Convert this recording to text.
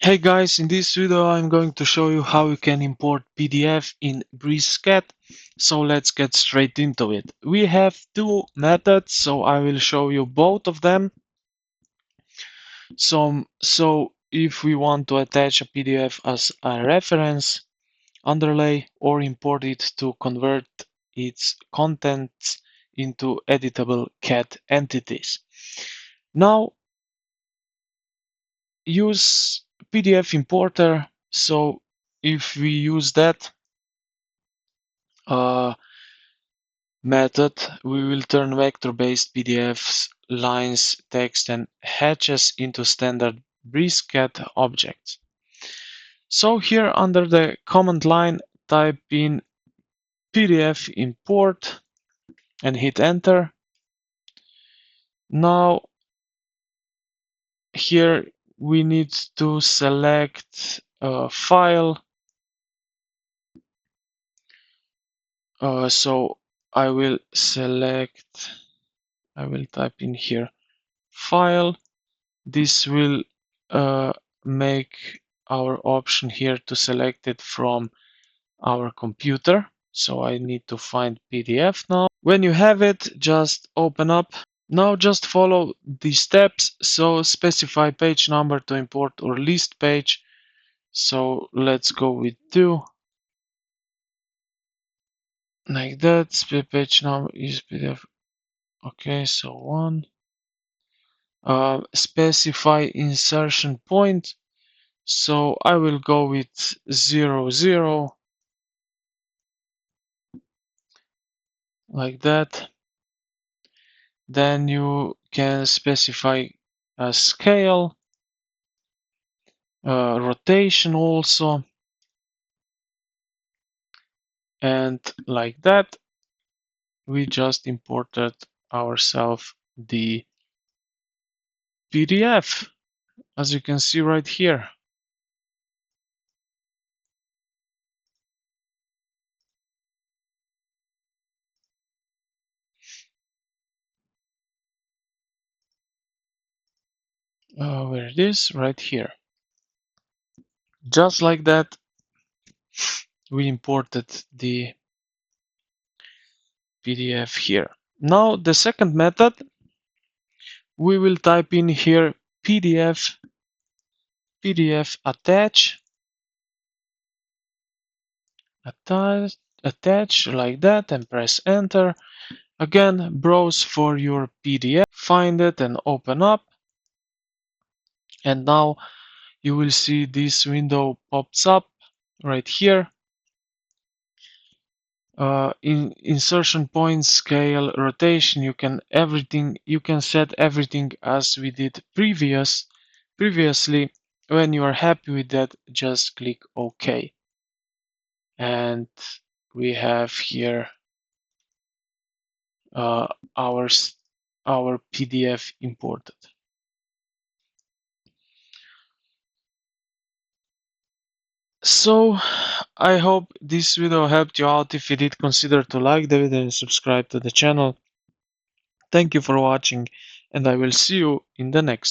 Hey guys, in this video I'm going to show you how you can import PDF in BricsCAD. So let's get straight into it. We have two methods, so I will show you both of them. So if we want to attach a PDF as a reference, underlay, or import it to convert its contents into editable CAD entities. Now use PDF importer. So if we use that method, we will turn vector-based PDFs, lines, text, and hatches into standard BricsCAD objects. So here under the command line, type in PDF import and hit enter. Now here we need to select a file. So I will type in here file. This will make our option here to select it from our computer. So I need to find PDF now. When you have it, just open up. Now just follow these steps. So specify page number to import or list page. So let's go with 2. Like that. Page number is PDF. Okay, so 1. Specify insertion point. So I will go with 0, 0, like that. Then you can specify a scale, rotation also, and like that, we just imported ourselves the PDF, as you can see right here. Where it is, right here. Just like that, we imported the PDF here. Now the second method, we will type in here PDF attach like that and press enter. Again, browse for your PDF, find it and open up. And now you will see this window pops up right here. In insertion point, scale, rotation, you can set everything as we did previously. When you are happy with that, just click OK. And we have here our PDF imported. So I hope this video helped you out. If you did, consider to like the video and subscribe to the channel. Thank you for watching, and I will see you in the next.